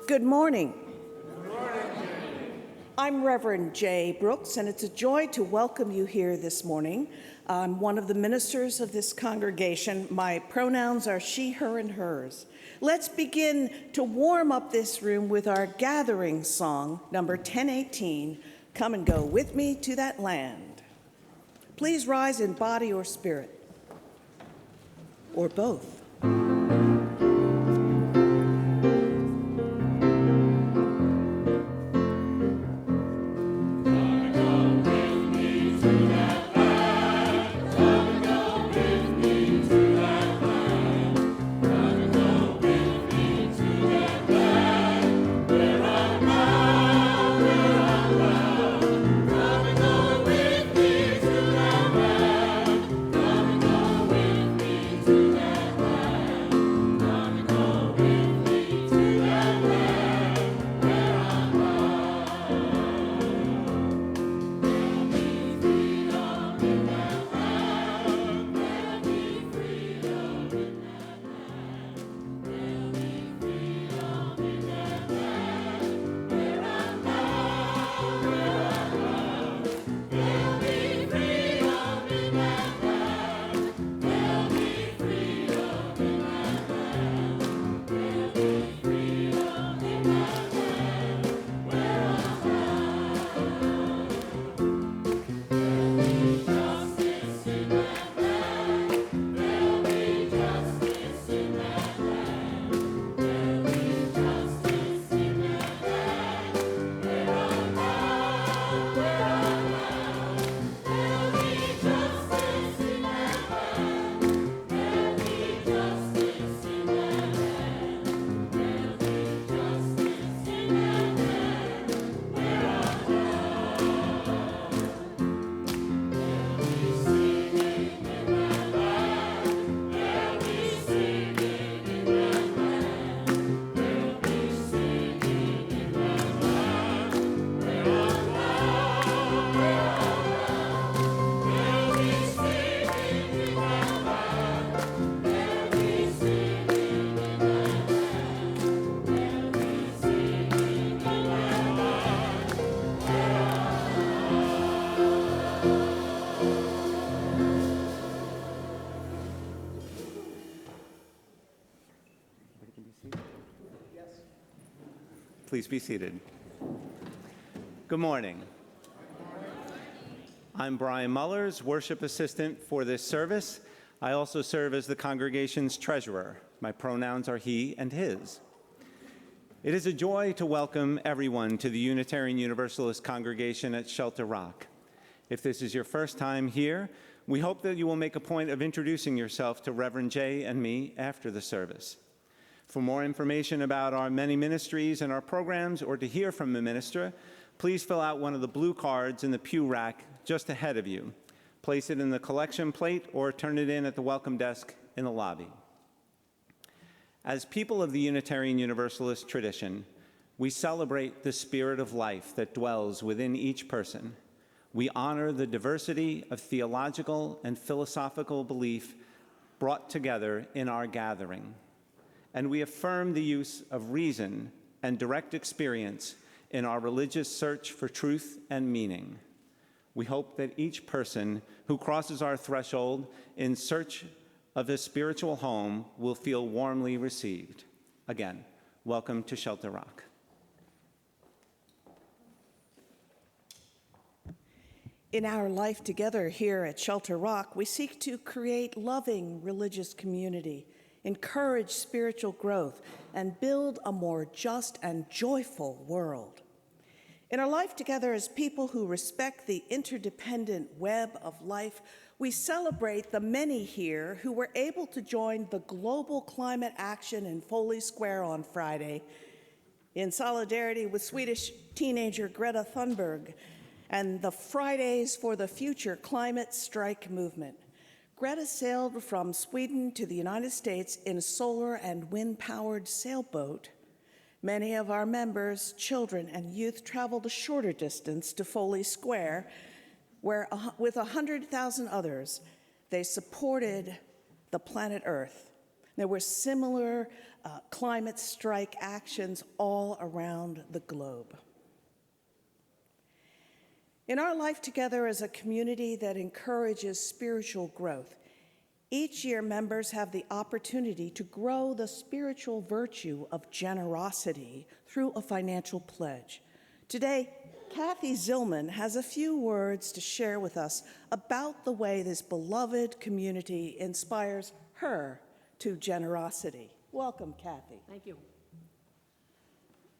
Good morning. I'm Rev Jaye Brooks, and it's a joy to welcome you here this morning. I'm one of the ministers of this congregation. My pronouns are she, her, and hers. Let's begin to warm up this room with our gathering song, number 1018, Come and Go With Me to That Land. Please rise in body or spirit, or both. Please be seated. Good morning. I'm Brian Mullers, worship assistant for this service. I also serve as the congregation's treasurer. My pronouns are he and his. It is a joy to welcome everyone to the Unitarian Universalist congregation at Shelter Rock. If this is your first time here, we hope that you will make a point of introducing yourself to Rev Jaye and me after the service. For more information about our many ministries and our programs, or to hear from a minister, please fill out one of the blue cards in the pew rack just ahead of you. Place it in the collection plate or turn it in at the welcome desk in the lobby. As people of the Unitarian Universalist tradition, we celebrate the spirit of life that dwells within each person. We honor the diversity of theological and philosophical belief brought together in our gathering. And we affirm the use of reason and direct experience in our religious search for truth and meaning. We hope that each person who crosses our threshold in search of a spiritual home will feel warmly received. Again, welcome to Shelter Rock. In our life together here at Shelter Rock, we seek to create loving religious community, encourage spiritual growth, and build a more just and joyful world. In our life together as people who respect the interdependent web of life, we celebrate the many here who were able to join the global climate action in Foley Square on Friday in solidarity with Swedish teenager Greta Thunberg and the Fridays for the Future climate strike movement. Greta sailed from Sweden to the United States in a solar and wind-powered sailboat. Many of our members, children, and youth traveled a shorter distance to Foley Square, where with 100,000 others, they supported the planet Earth. There were similar climate strike actions all around the globe. In our life together as a community that encourages spiritual growth, each year members have the opportunity to grow the spiritual virtue of generosity through a financial pledge. Today, Kathy Zillman has a few words to share with us about the way this beloved community inspires her to generosity. Welcome, Kathy. Thank you.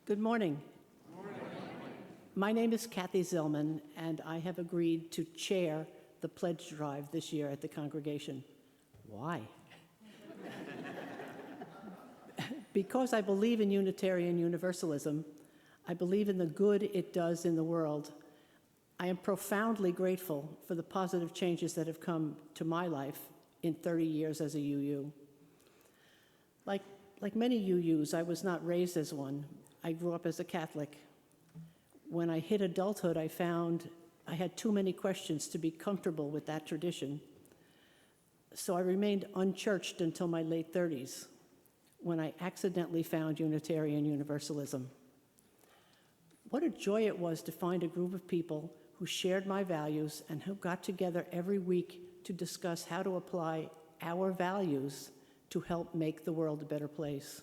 Good morning. My name is Kathy Zillman, and I have agreed to chair the pledge drive this year at the congregation. Why? Because I believe in Unitarian Universalism. I believe in the good it does in the world. I am profoundly grateful for the positive changes that have come to my life in 30 years as a UU. Like many UUs, I was not raised as one. I grew up as a Catholic. When I hit adulthood, I found I had too many questions to be comfortable with that tradition. So I remained unchurched until my late 30s, when I accidentally found Unitarian Universalism. What a joy it was to find a group of people who shared my values and who got together every week to discuss how to apply our values to help make the world a better place.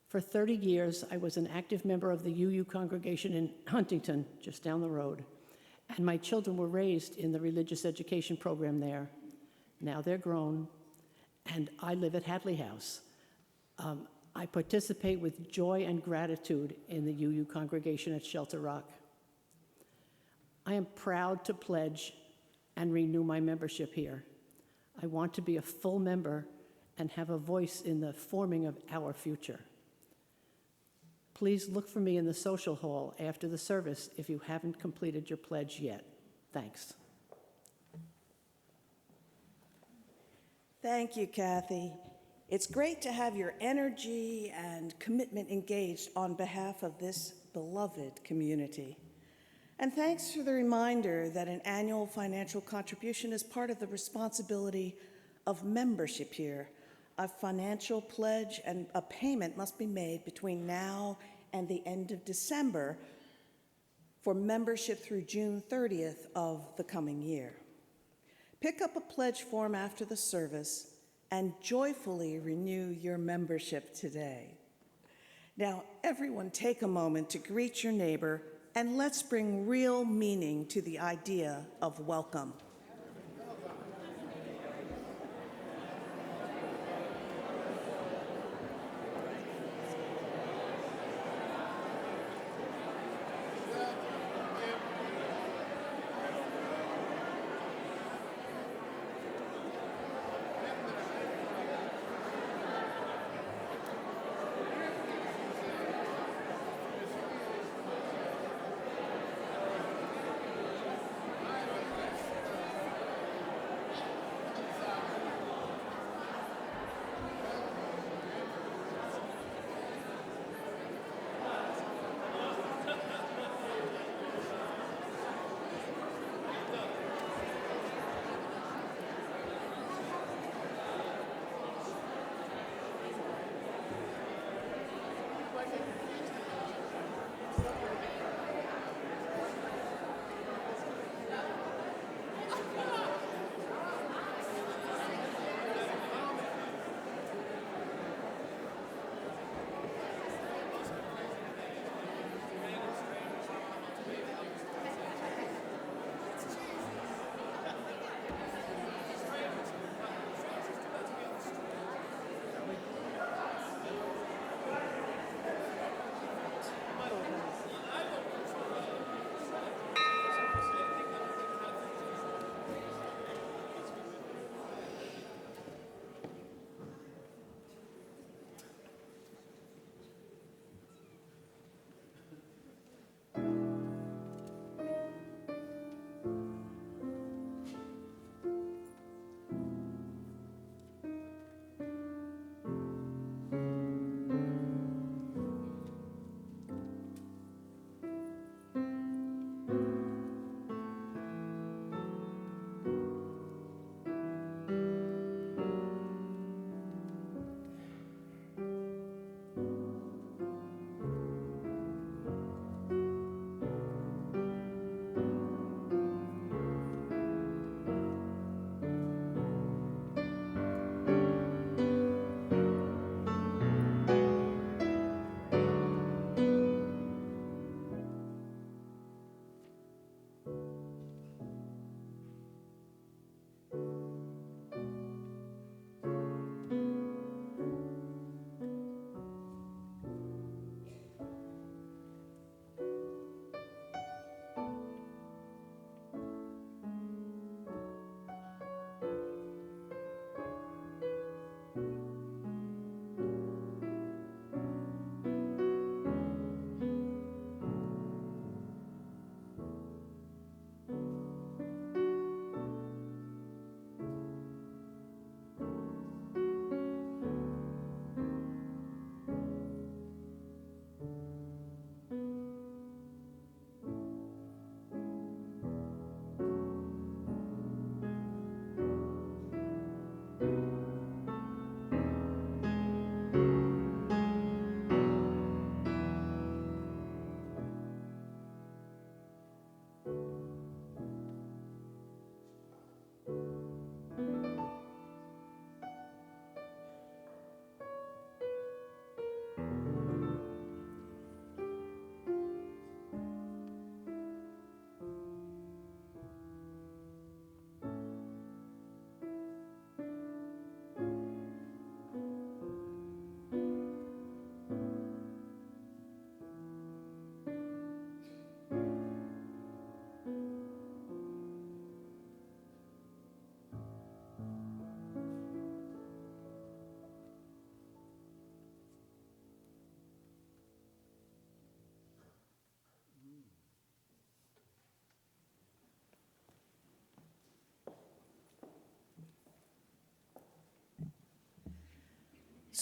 For 30 years, I was an active member of the UU congregation in Huntington, just down the road, and my children were raised in the religious education program there. Now they're grown, and I live at Hadley House. I participate with joy and gratitude in the UU congregation at Shelter Rock. I am proud to pledge and renew my membership here. I want to be a full member and have a voice in the forming of our future. Please look for me in the social hall after the service if you haven't completed your pledge yet. Thanks. Thank you, Kathy. It's great to have your energy and commitment engaged on behalf of this beloved community. And thanks for the reminder that an annual financial contribution is part of the responsibility of membership here. A financial pledge and a payment must be made between now and the end of December for membership through June 30th of the coming year. Pick up a pledge form after the service and joyfully renew your membership today. Now, everyone take a moment to greet your neighbor, and let's bring real meaning to the idea of welcome.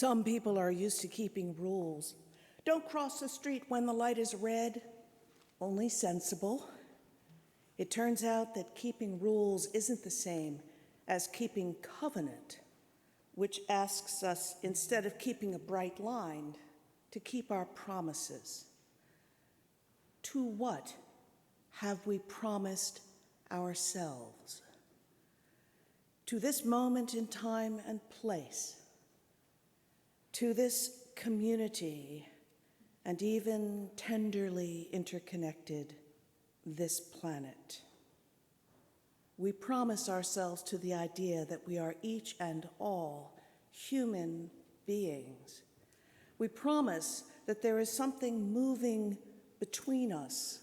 Some people are used to keeping rules. Don't cross the street when the light is red. Only sensible. It turns out that keeping rules isn't the same as keeping covenant, which asks us, instead of keeping a bright line, to keep our promises. To what have we promised ourselves? To this moment in time and place, to this community, and even tenderly interconnected, this planet. We promise ourselves to the idea that we are each and all human beings. We promise that there is something moving between us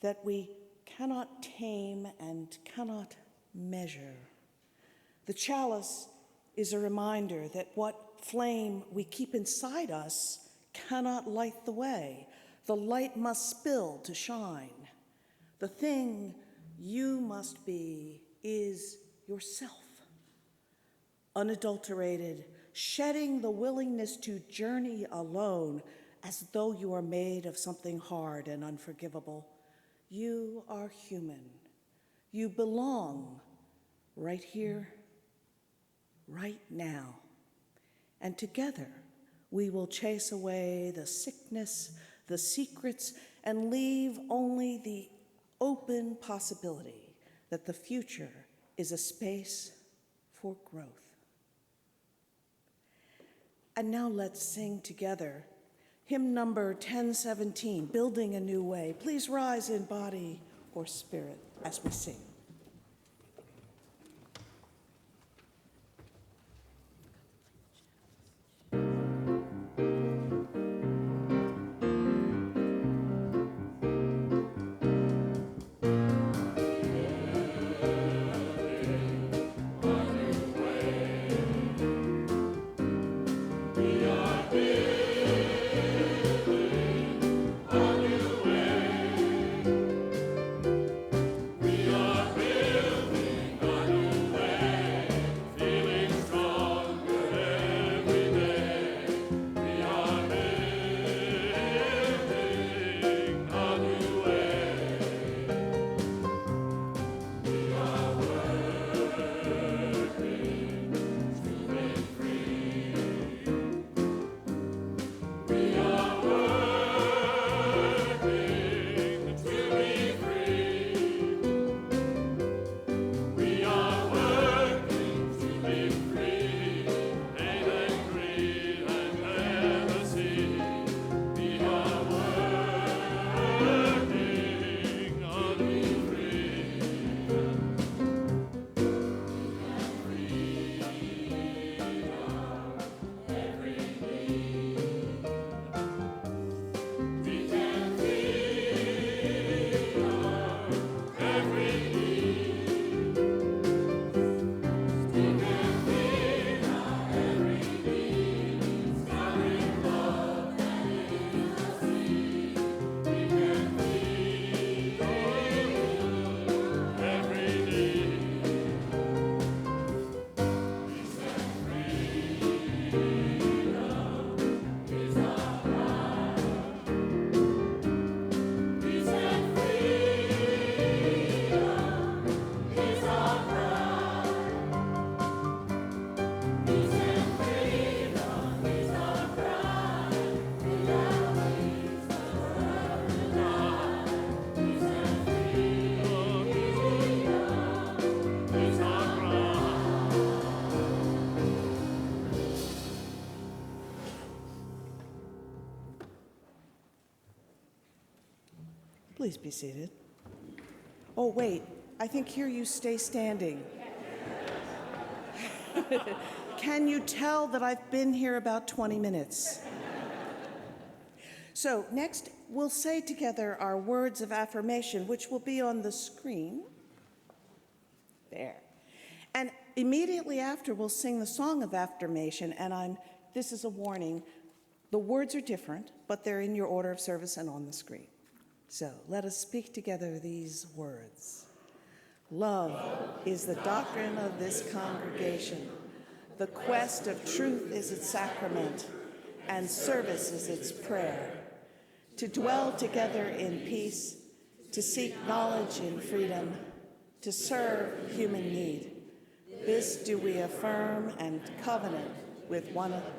that we cannot tame and cannot measure. The chalice is a reminder that what flame we keep inside us cannot light the way. The light must spill to shine. The thing you must be is yourself, unadulterated, shedding the willingness to journey alone as though you are made of something hard and unforgivable. You are human. You belong right here, right now. And together, we will chase away the sickness, the secrets, and leave only the open possibility that the future is a space for growth. And now let's sing together hymn number 1017, Building a New Way. Please rise in body or spirit as we sing. Please be seated. Oh, wait, I think here you stay standing. Can you tell that I've been here about 20 minutes? So next, we'll say together our words of affirmation, which will be on the screen. There. And immediately after, we'll sing the song of affirmation, and this is a warning. The words are different, but they're in your order of service and on the screen. So let us speak together these words. Love is the doctrine of this congregation. The quest of truth is its sacrament, and service is its prayer. To dwell together in peace, to seek knowledge in freedom, to serve human need. This do we affirm and covenant with one another.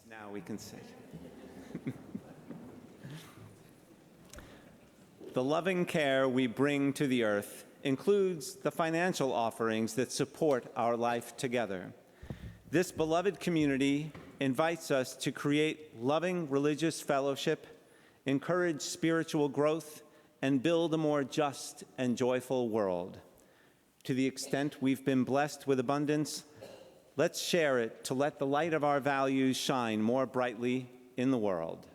Now we can sit. The loving care we bring to the earth includes the financial offerings that support our life together. This beloved community invites us to create loving religious fellowship, encourage spiritual growth, and build a more just and joyful world. To the extent we've been blessed with abundance, let's share it to let the light of our values shine more brightly in the world.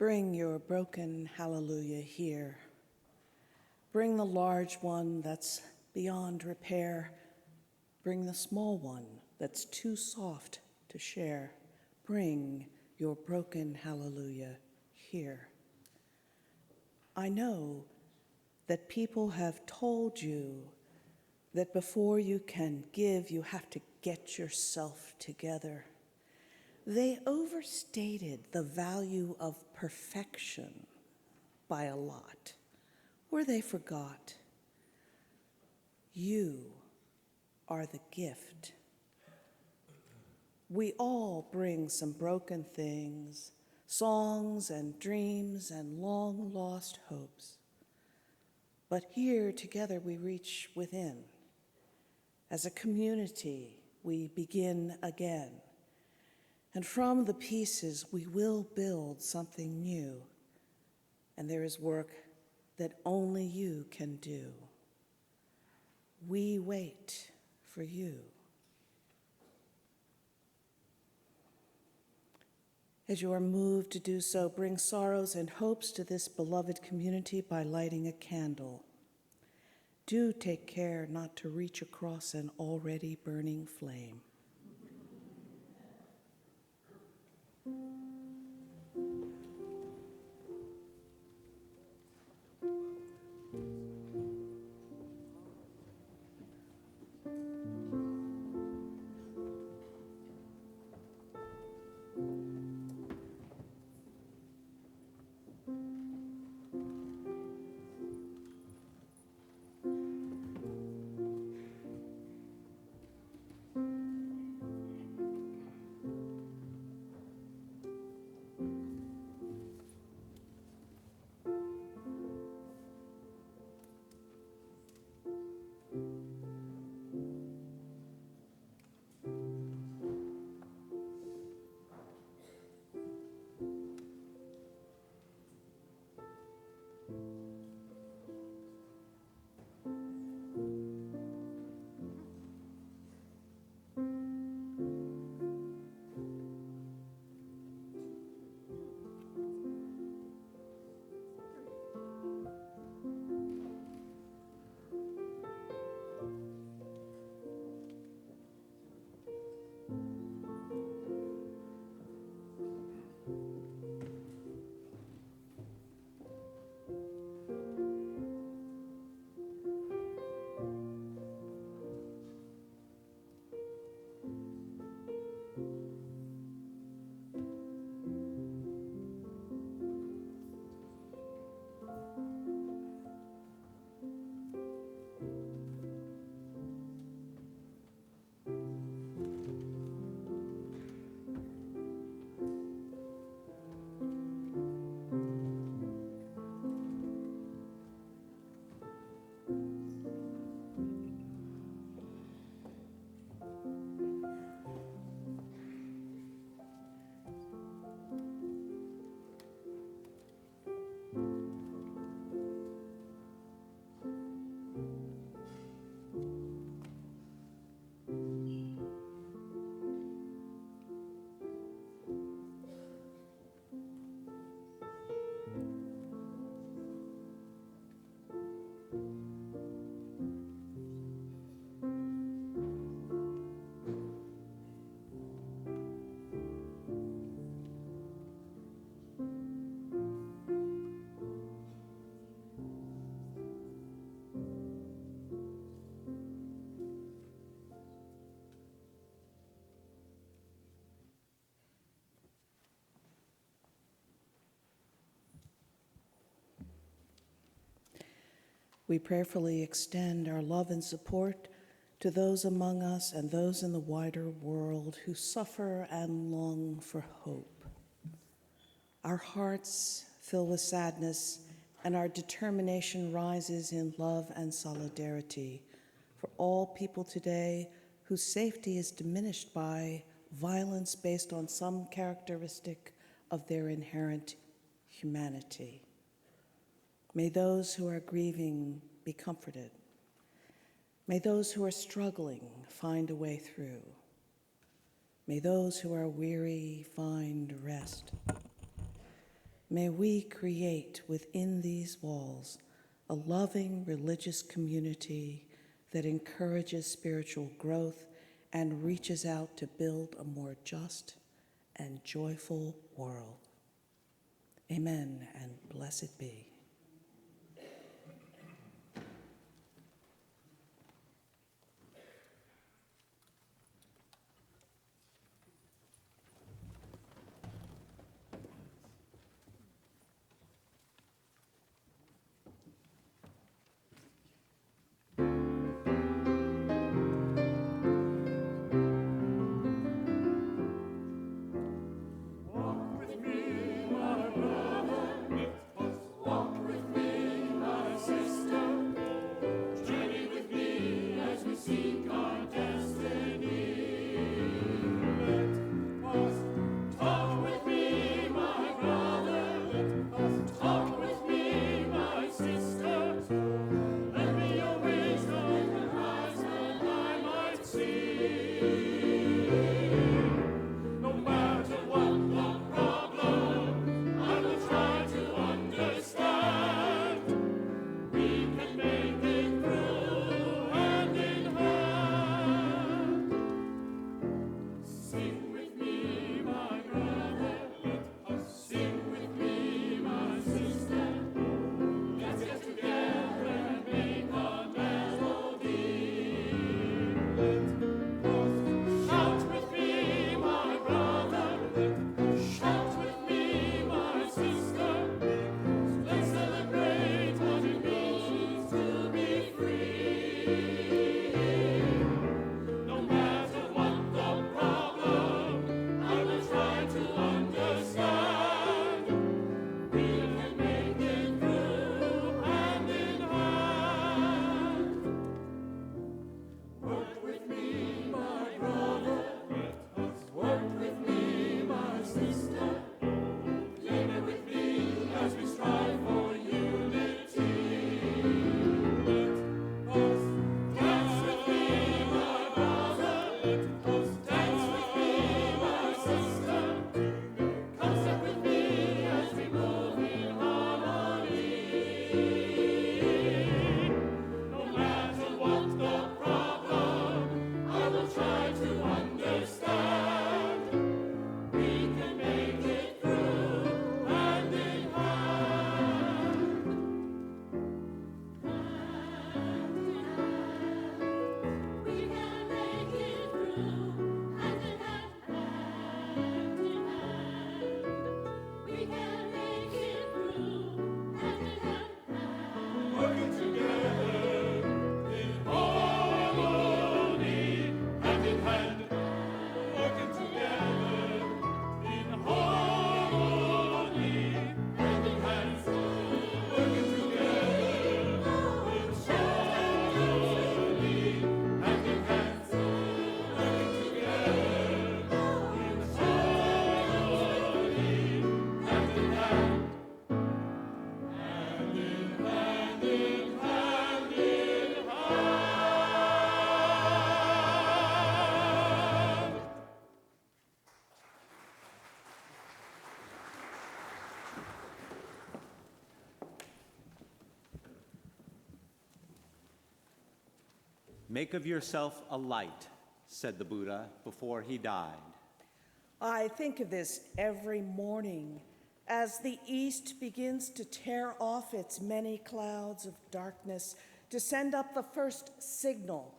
Bring your broken hallelujah here. Bring the large one that's beyond repair. Bring the small one that's too soft to share. Bring your broken hallelujah here. I know that people have told you that before you can give, you have to get yourself together. they overstated the value of perfection by a lot, or they forgot. You are the gift. We all bring some broken things, songs and dreams and long-lost hopes. But here together we reach within. As a community, we begin again. And from the pieces, we will build something new. And there is work that only you can do. We wait for you. As you are moved to do so, bring sorrows and hopes to this beloved community by lighting a candle. Do take care not to reach across an already burning flame. We prayerfully extend our love and support to those among us and those in the wider world who suffer and long for hope. Our hearts fill with sadness, and our determination rises in love and solidarity for all people today whose safety is diminished by violence based on some characteristic of their inherent humanity. May those who are grieving be comforted. May those who are struggling find a way through. May those who are weary find rest. May we create within these walls a loving religious community that encourages spiritual growth and reaches out to build a more just and joyful world. Amen, and blessed be. Make of yourself a light, said the Buddha before he died. I think of this every morning as the east begins to tear off its many clouds of darkness to send up the first signal,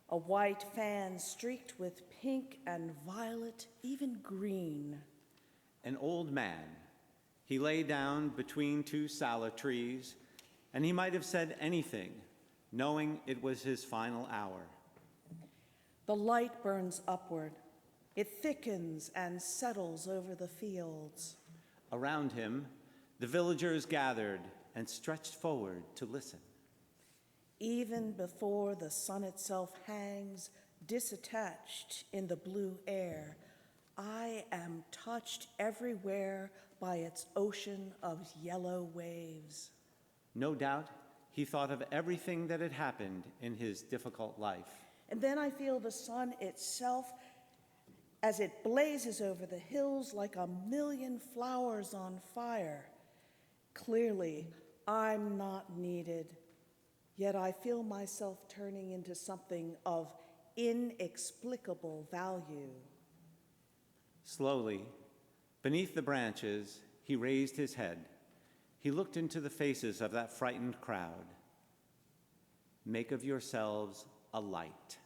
a white fan streaked with pink and violet, even green. An old man, he lay down between two salad trees, and he might have said anything, knowing it was his final hour. The light burns upward. It thickens and settles over the fields. Around him, the villagers gathered and stretched forward to listen. Even before the sun itself hangs disattached in the blue air, I am touched everywhere by its ocean of yellow waves. No doubt, he thought of everything that had happened in his difficult life. And then I feel the sun itself as it blazes over the hills like a million flowers on fire. Clearly, I'm not needed, yet I feel myself turning into something of inexplicable value. Slowly, beneath the branches, he raised his head. He looked into the faces of that frightened crowd. Make of yourselves a light.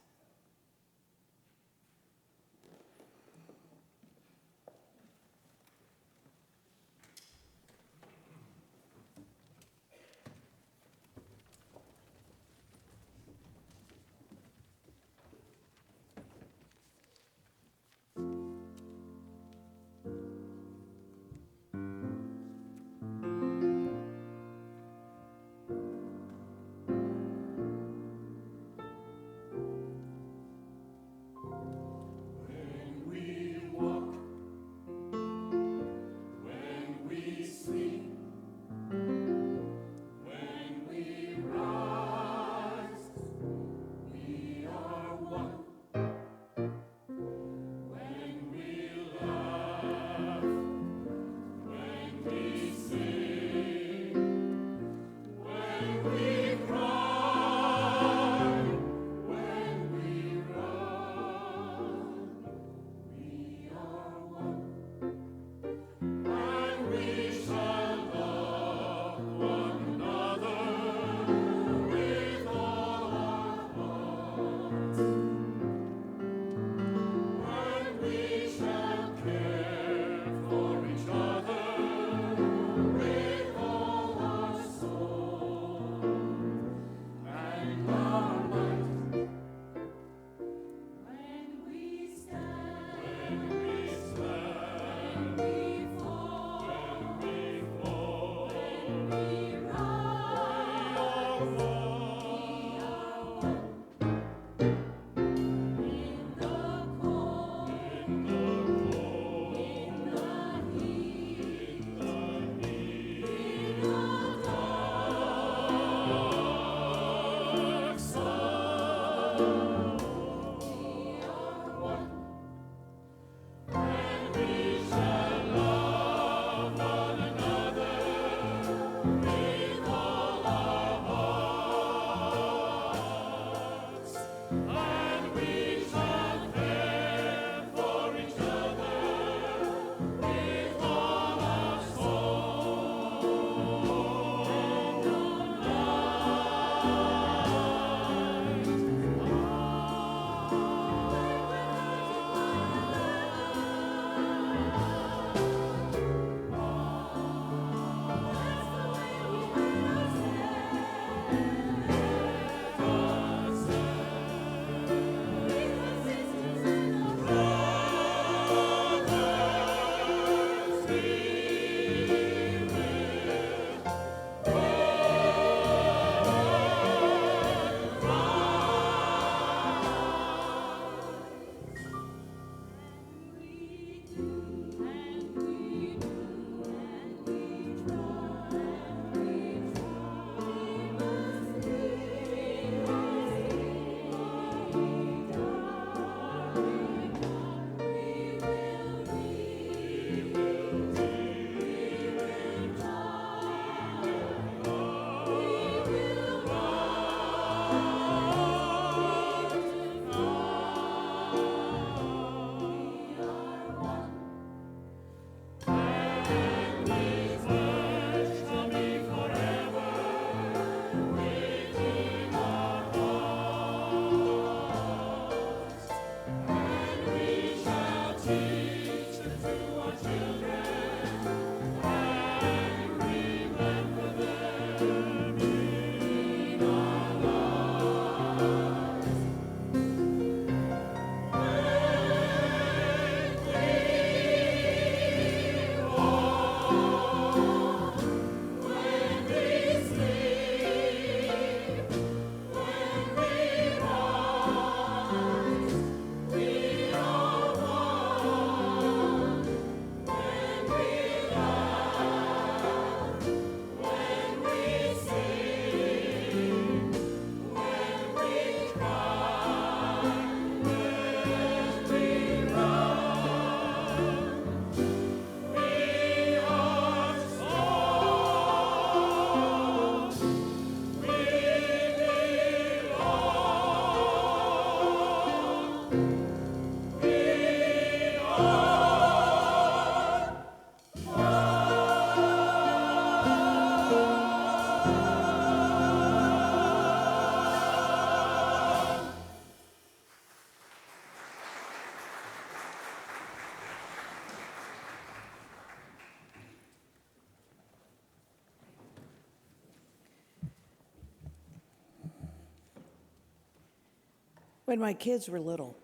When my kids were little,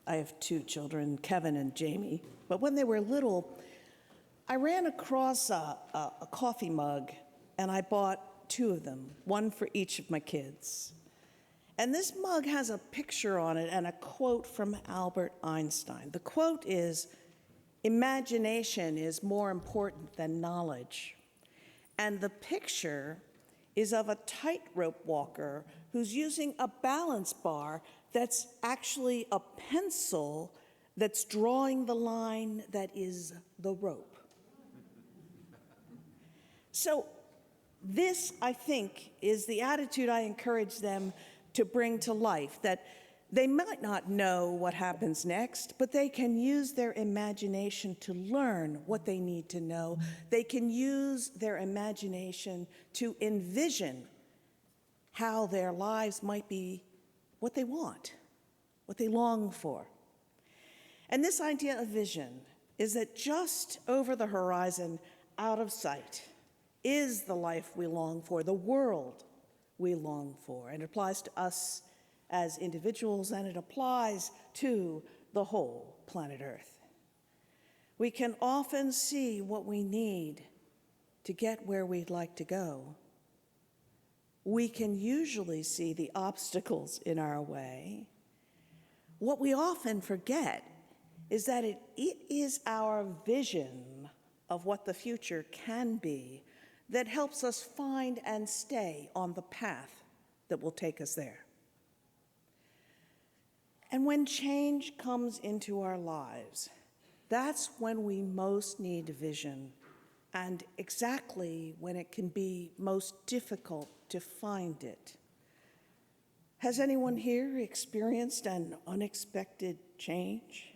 I have two children, Kevin and Jamie, but when they were little, I ran across a coffee mug and I bought two of them, one for each of my kids. And this mug has a picture on it and a quote from Albert Einstein. The quote is, "Imagination is more important than knowledge." And the picture is of a tightrope walker who's using a balance bar that's actually a pencil that's drawing the line that is the rope. So this, I think, is the attitude I encourage them to bring to life, that they might not know what happens next, but they can use their imagination to learn what they need to know. They can use their imagination to envision how their lives might be what they want, what they long for. And this idea of vision is that just over the horizon, out of sight, is the life we long for, the world we long for. And it applies to us as individuals, and it applies to the whole planet Earth. We can often see what we need to get where we'd like to go. We can usually see the obstacles in our way. What we often forget is that it is our vision of what the future can be that helps us find and stay on the path that will take us there. And when change comes into our lives, that's when we most need vision, and exactly when it can be most difficult to find it. Has anyone here experienced an unexpected change?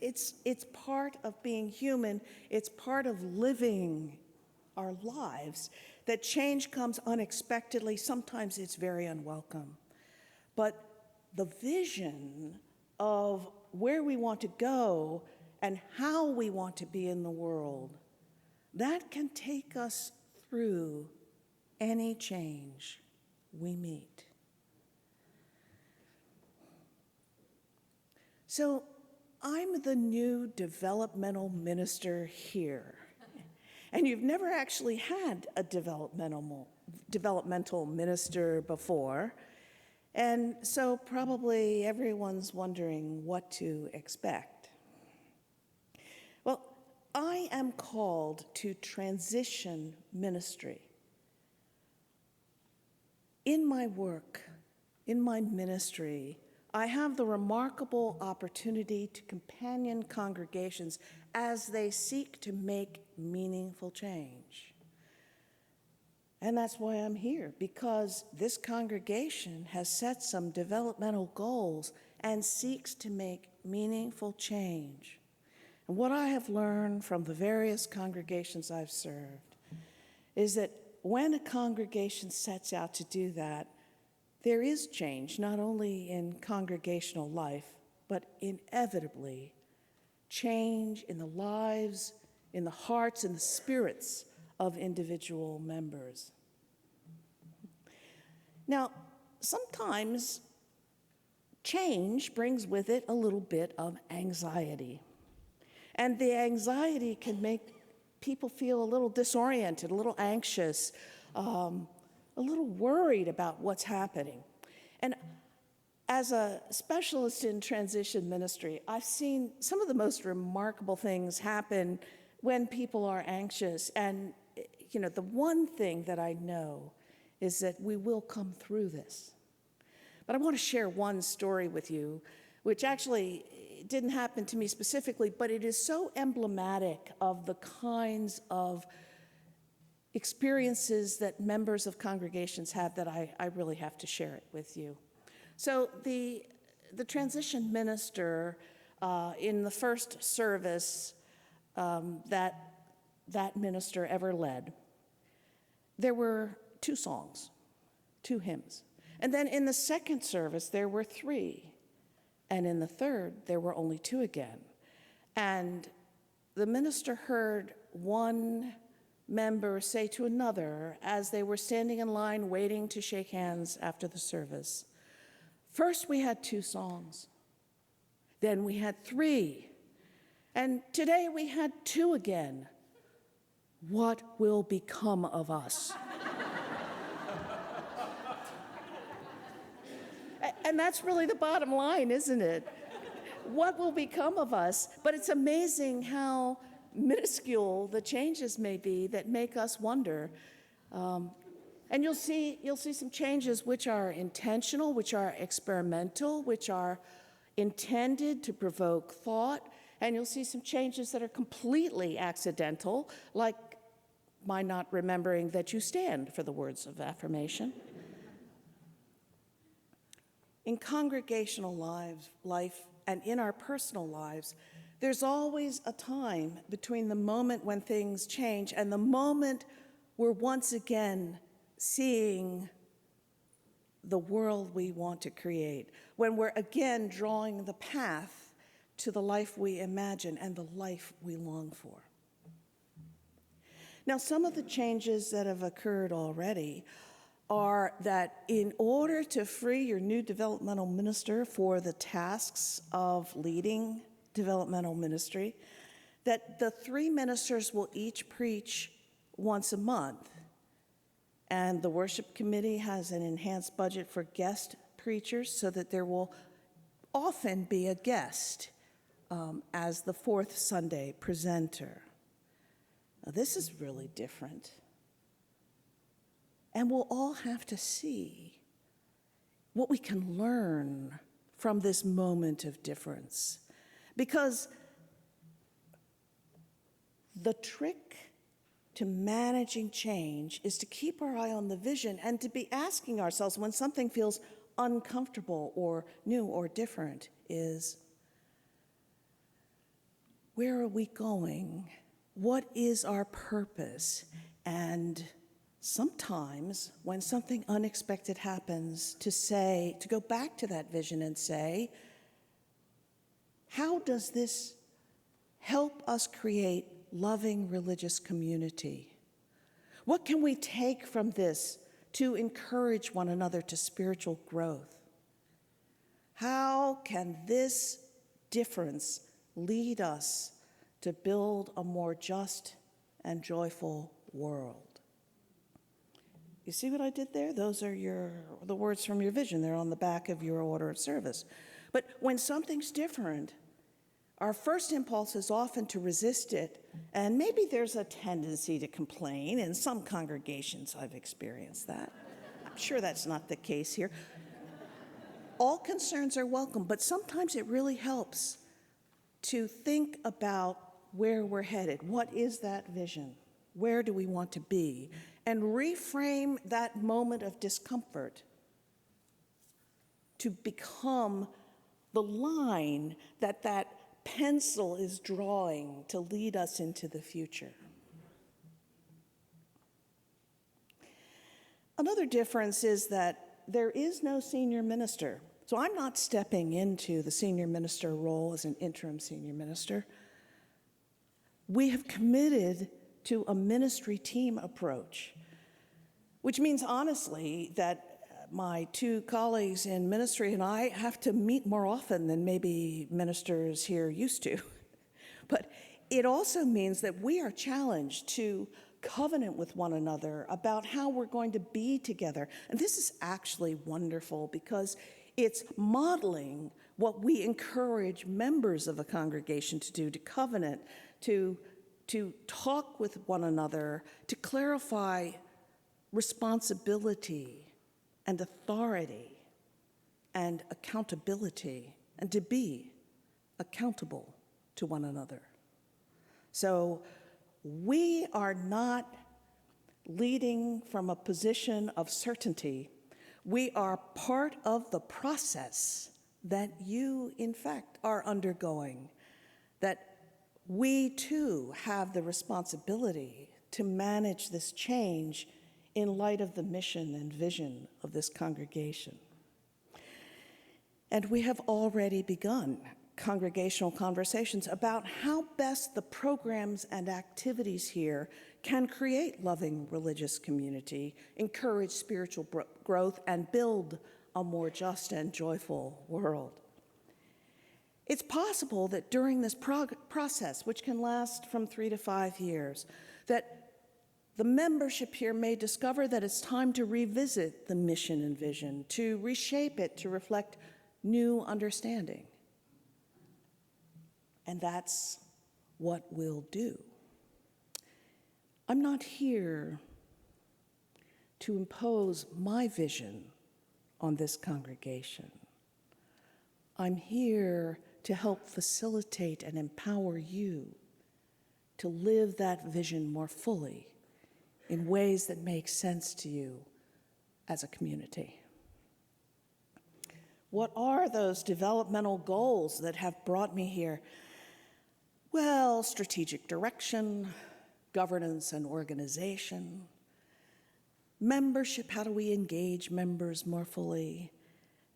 It's part of being human. It's part of living our lives that change comes unexpectedly. Sometimes it's very unwelcome. But the vision of where we want to go and how we want to be in the world, that can take us through any change we meet. So I'm the new developmental minister here. And you've never actually had a developmental minister before. And so probably everyone's wondering what to expect. Well, I am called to transition ministry. In my work, in my ministry, I have the remarkable opportunity to companion congregations as they seek to make meaningful change. And that's why I'm here, because this congregation has set some developmental goals and seeks to make meaningful change. And what I have learned from the various congregations I've served is that when a congregation sets out to do that, there is change, not only in congregational life, but inevitably change in the lives, in the hearts, and the spirits of individual members. Now, sometimes change brings with it a little bit of anxiety. And the anxiety can make people feel a little disoriented, a little anxious, a little worried about what's happening. And as a specialist in transition ministry, I've seen some of the most remarkable things happen when people are anxious. And, you know, the one thing that I know is that we will come through this. But I want to share one story with you, which actually didn't happen to me specifically, but it is so emblematic of the kinds of experiences that members of congregations have that I really have to share it with you. So the transition minister in the first service that minister ever led, there were 2 songs, 2 hymns. And then in the second service, there were 3. And in the third, there were only 2 again. And the minister heard one member say to another as they were standing in line waiting to shake hands after the service, "First we had 2 songs, then we had 3, and today we had 2 again. What will become of us?" And that's really the bottom line, isn't it? What will become of us? But it's amazing how minuscule the changes may be that make us wonder. And you'll see some changes which are intentional, which are experimental, which are intended to provoke thought, and you'll see some changes that are completely accidental, like my not remembering that you stand for the words of affirmation. In congregational life and in our personal lives, there's always a time between the moment when things change and the moment we're once again seeing the world we want to create, when we're again drawing the path to the life we imagine and the life we long for. Now, some of the changes that have occurred already are that in order to free your new developmental minister for the tasks of leading developmental ministry, that the 3 ministers will each preach once a month. And the worship committee has an enhanced budget for guest preachers so that there will often be a guest as the 4th Sunday presenter. Now, this is really different. And we'll all have to see what we can learn from this moment of difference. Because the trick to managing change is to keep our eye on the vision and to be asking ourselves when something feels uncomfortable or new or different is, where are we going? What is our purpose? And sometimes when something unexpected happens, to go back to that vision and say, how does this help us create loving religious community? What can we take from this to encourage one another to spiritual growth? How can this difference lead us to build a more just and joyful world? You see what I did there? Those are the words from your vision. They're on the back of your order of service. But when something's different, our first impulse is often to resist it, and maybe there's a tendency to complain. In some congregations, I've experienced that. I'm sure that's not the case here. All concerns are welcome, but sometimes it really helps to think about where we're headed. What is that vision? Where do we want to be? And reframe that moment of discomfort to become the line that pencil is drawing to lead us into the future. Another difference is that there is no senior minister. So I'm not stepping into the senior minister role as an interim senior minister. We have committed to a ministry team approach, which means honestly that my 2 colleagues in ministry and I have to meet more often than maybe ministers here used to. But it also means that we are challenged to covenant with one another about how we're going to be together. And this is actually wonderful because it's modeling what we encourage members of a congregation to do, to covenant, to talk with one another, to clarify responsibility and authority and accountability, and to be accountable to one another. So we are not leading from a position of certainty. We are part of the process that you, in fact, are undergoing, that we too have the responsibility to manage this change in light of the mission and vision of this congregation. And we have already begun. congregational conversations about how best the programs and activities here can create loving religious community, encourage spiritual growth, and build a more just and joyful world. It's possible that during this process, which can last from 3 to 5 years, that the membership here may discover that it's time to revisit the mission and vision, to reshape it to reflect new understanding. And that's what we'll do. I'm not here to impose my vision on this congregation. I'm here to help facilitate and empower you to live that vision more fully in ways that make sense to you as a community. What are those developmental goals that have brought me here? Well, strategic direction, governance and organization, membership, how do we engage members more fully,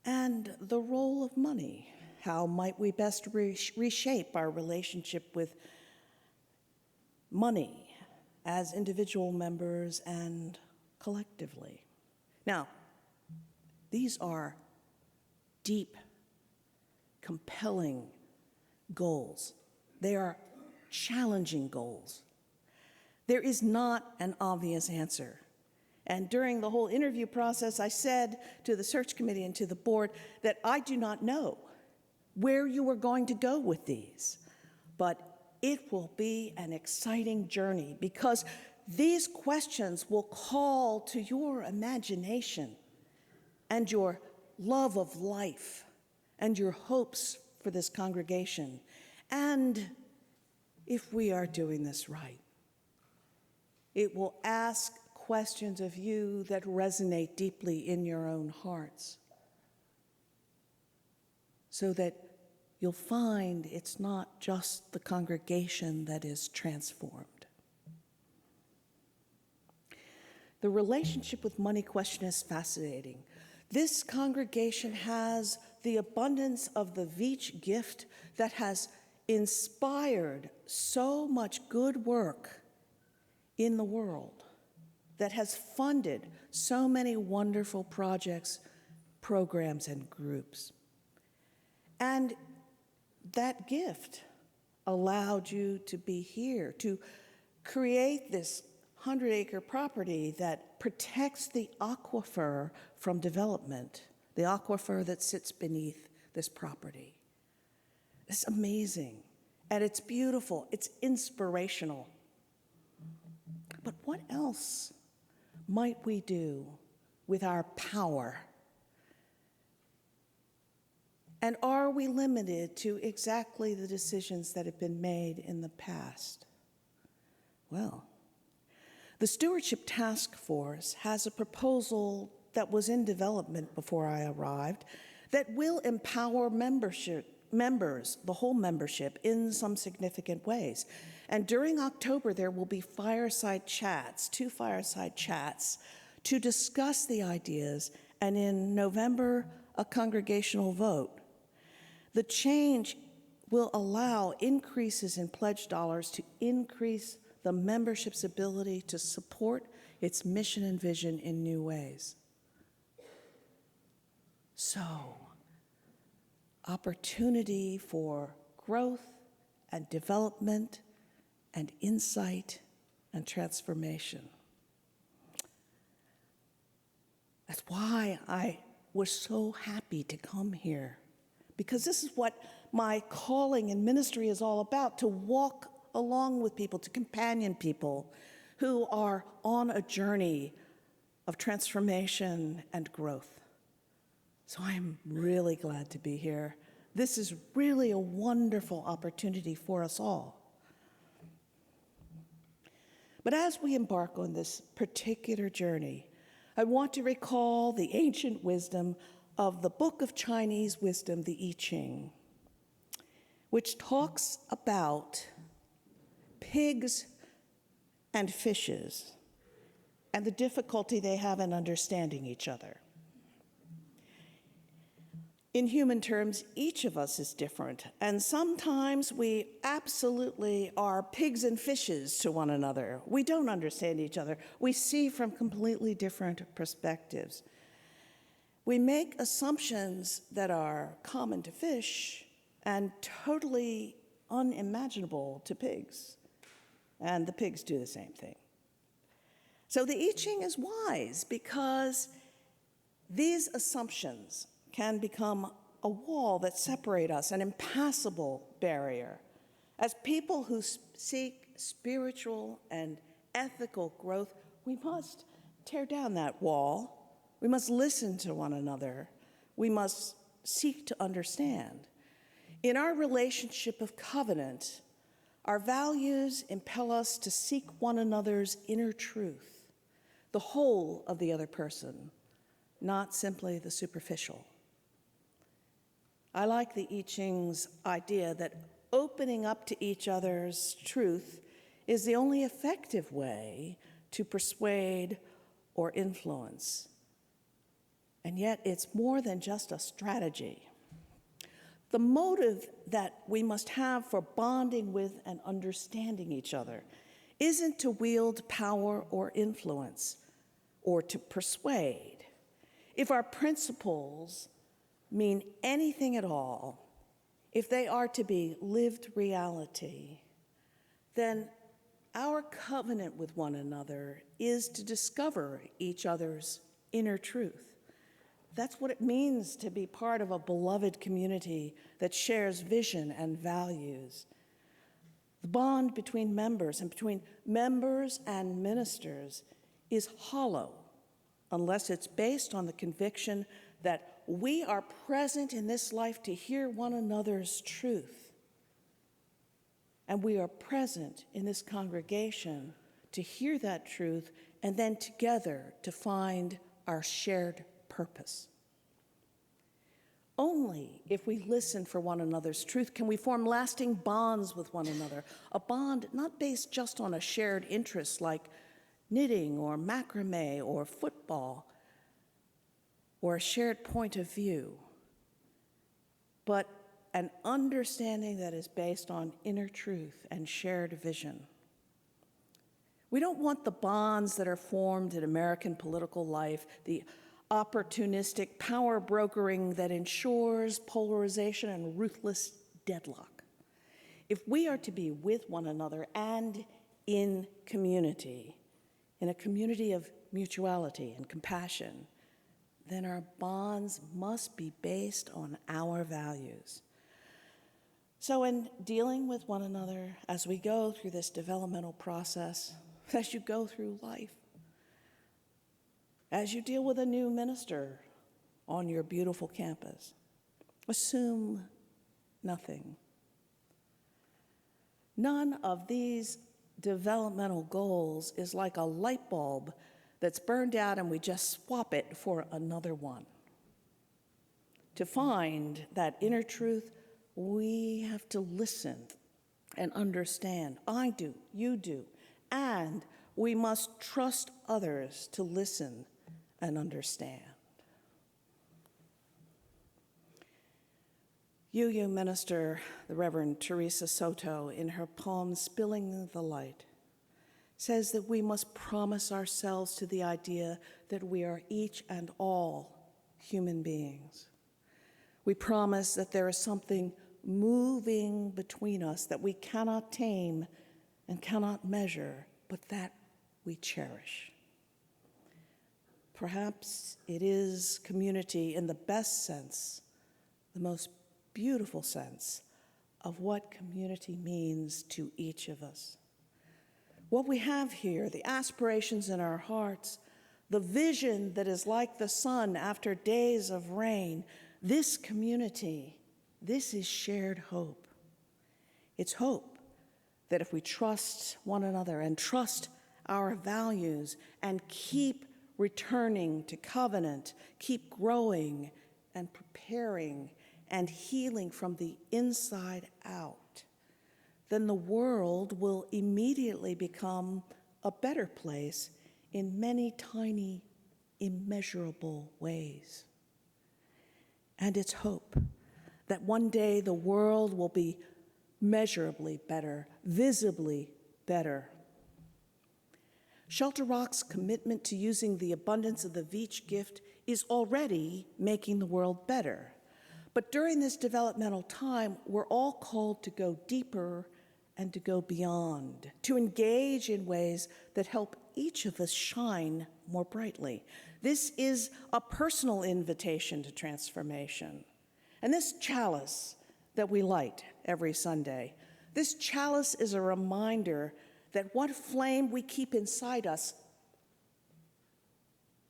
and the role of money. How might we best reshape our relationship with money as individual members and collectively? Now, these are deep, compelling goals. They are challenging goals. There is not an obvious answer. And during the whole interview process, I said to the search committee and to the board that I do not know where you are going to go with these, but it will be an exciting journey because these questions will call to your imagination and your love of life and your hopes for this congregation. And if we are doing this right, it will ask questions of you that resonate deeply in your own hearts so that you'll find it's not just the congregation that is transformed. The relationship with money question is fascinating. This congregation has the abundance of the Veach gift that has inspired so much good work in the world, that has funded so many wonderful projects, programs, and groups. And that gift allowed you to be here, to create this 100-acre property that protects the aquifer from development, the aquifer that sits beneath this property. It's amazing, and it's beautiful, it's inspirational. But what else might we do with our power? And are we limited to exactly the decisions that have been made in the past? Well, the Stewardship Task Force has a proposal that was in development before I arrived that will empower members, the whole membership, in some significant ways. And during October, there will be fireside chats, 2 fireside chats, to discuss the ideas, and in November, a congregational vote. The change will allow increases in pledge dollars to increase the membership's ability to support its mission and vision in new ways. So, opportunity for growth and development and insight and transformation. That's why I was so happy to come here, because this is what my calling in ministry is all about, to walk along with people, to companion people who are on a journey of transformation and growth. So I'm really glad to be here. This is really a wonderful opportunity for us all. But as we embark on this particular journey, I want to recall the ancient wisdom of the Book of Chinese Wisdom, the I Ching, which talks about pigs and fishes and the difficulty they have in understanding each other. In human terms, each of us is different, and sometimes we absolutely are pigs and fishes to one another. We don't understand each other. We see from completely different perspectives. We make assumptions that are common to fish and totally unimaginable to pigs, and the pigs do the same thing. So the I Ching is wise because these assumptions can become a wall that separate us, an impassable barrier. As people who seek spiritual and ethical growth, we must tear down that wall. We must listen to one another. We must seek to understand. In our relationship of covenant, our values impel us to seek one another's inner truth, the whole of the other person, not simply the superficial. I like the I Ching's idea that opening up to each other's truth is the only effective way to persuade or influence. And yet it's more than just a strategy. The motive that we must have for bonding with and understanding each other isn't to wield power or influence or to persuade. If our principles mean anything at all, if they are to be lived reality, then our covenant with one another is to discover each other's inner truth. That's what it means to be part of a beloved community that shares vision and values. The bond between members and between members and ministers is hollow unless it's based on the conviction that we are present in this life to hear one another's truth. And we are present in this congregation to hear that truth and then together to find our shared purpose. Only if we listen for one another's truth can we form lasting bonds with one another, a bond not based just on a shared interest like knitting or macrame or football, or a shared point of view, but an understanding that is based on inner truth and shared vision. We don't want the bonds that are formed in American political life, the opportunistic power brokering that ensures polarization and ruthless deadlock. If we are to be with one another and in community, in a community of mutuality and compassion, then our bonds must be based on our values. So in dealing with one another as we go through this developmental process, as you go through life, as you deal with a new minister on your beautiful campus, assume nothing. None of these developmental goals is like a light bulb that's burned out and we just swap it for another one. To find that inner truth, we have to listen and understand. I do, you do, and we must trust others to listen and understand. UU minister, the Reverend Theresa Soto, in her poem, Spilling the Light, says that we must promise ourselves to the idea that we are each and all human beings. We promise that there is something moving between us that we cannot tame and cannot measure, but that we cherish. Perhaps it is community in the best sense, the most beautiful sense of what community means to each of us. What we have here, the aspirations in our hearts, the vision that is like the sun after days of rain, this community, this is shared hope. It's hope that if we trust one another and trust our values and keep returning to covenant, keep growing and preparing and healing from the inside out, then the world will immediately become a better place in many tiny, immeasurable ways. and its hope that one day the world will be measurably better, visibly better. Shelter Rock's commitment to using the abundance of the Veach gift is already making the world better. But during this developmental time, we're all called to go deeper and to go beyond, to engage in ways that help each of us shine more brightly. This is a personal invitation to transformation. And this chalice that we light every Sunday, this chalice is a reminder that what flame we keep inside us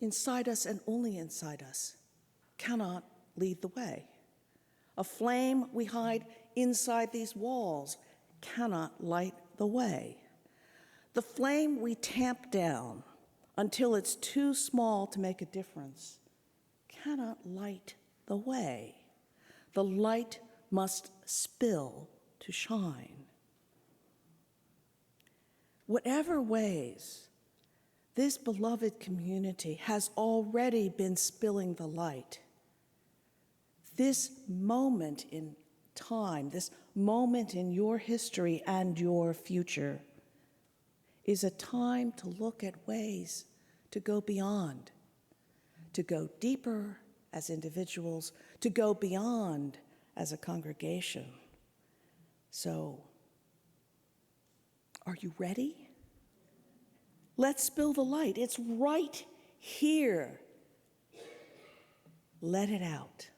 and only inside us, cannot lead the way. A flame we hide inside these walls cannot light the way. The flame we tamp down until it's too small to make a difference cannot light the way. The light must spill to shine. Whatever ways this beloved community has already been spilling the light, this moment in time, this moment in your history and your future, is a time to look at ways to go beyond, to go deeper as individuals, to go beyond as a congregation. So, are you ready? Let's spill the light. It's right here. Let it out.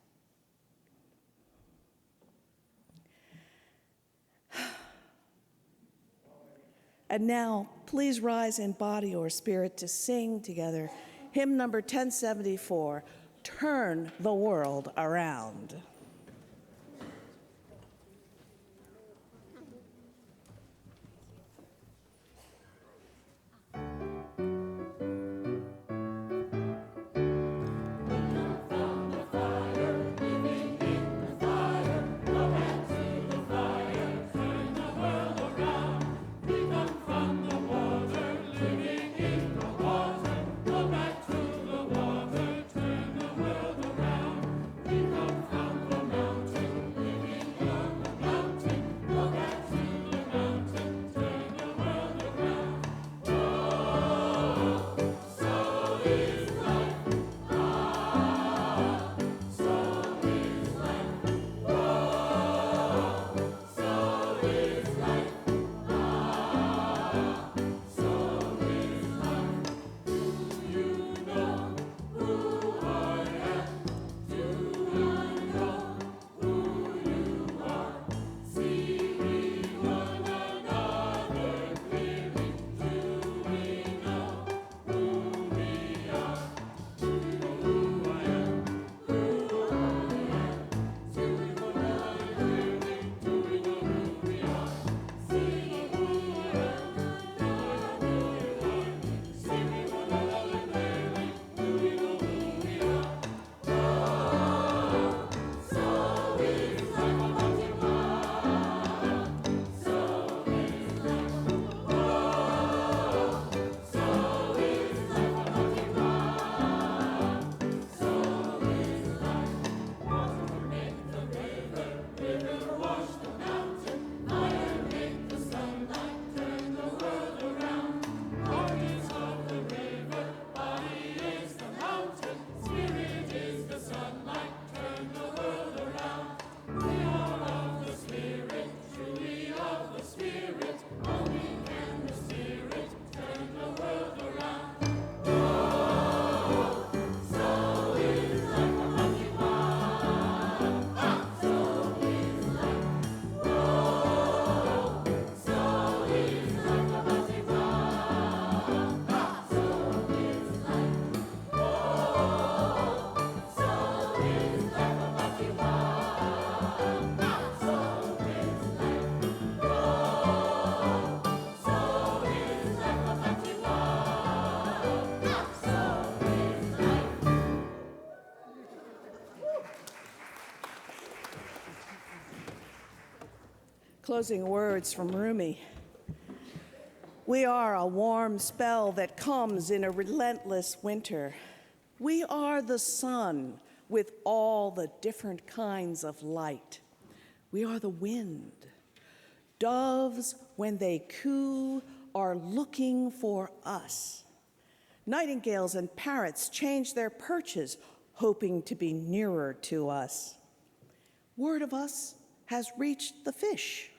And now, please rise in body or spirit to sing together hymn number 1074, Turn the World Around. Closing words from Rumi. We are a warm spell that comes in a relentless winter. We are the sun with all the different kinds of light. We are the wind. Doves, when they coo, are looking for us. Nightingales and parrots change their perches, hoping to be nearer to us. Word of us has reached the fish.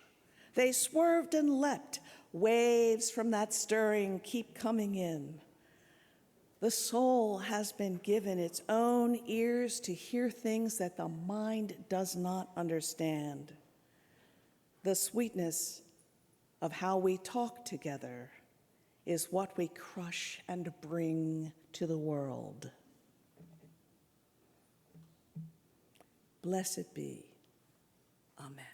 They swerved and leapt. Waves from that stirring keep coming in. The soul has been given its own ears to hear things that the mind does not understand. The sweetness of how we talk together is what we crush and bring to the world. Blessed be. Amen.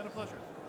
Been a pleasure.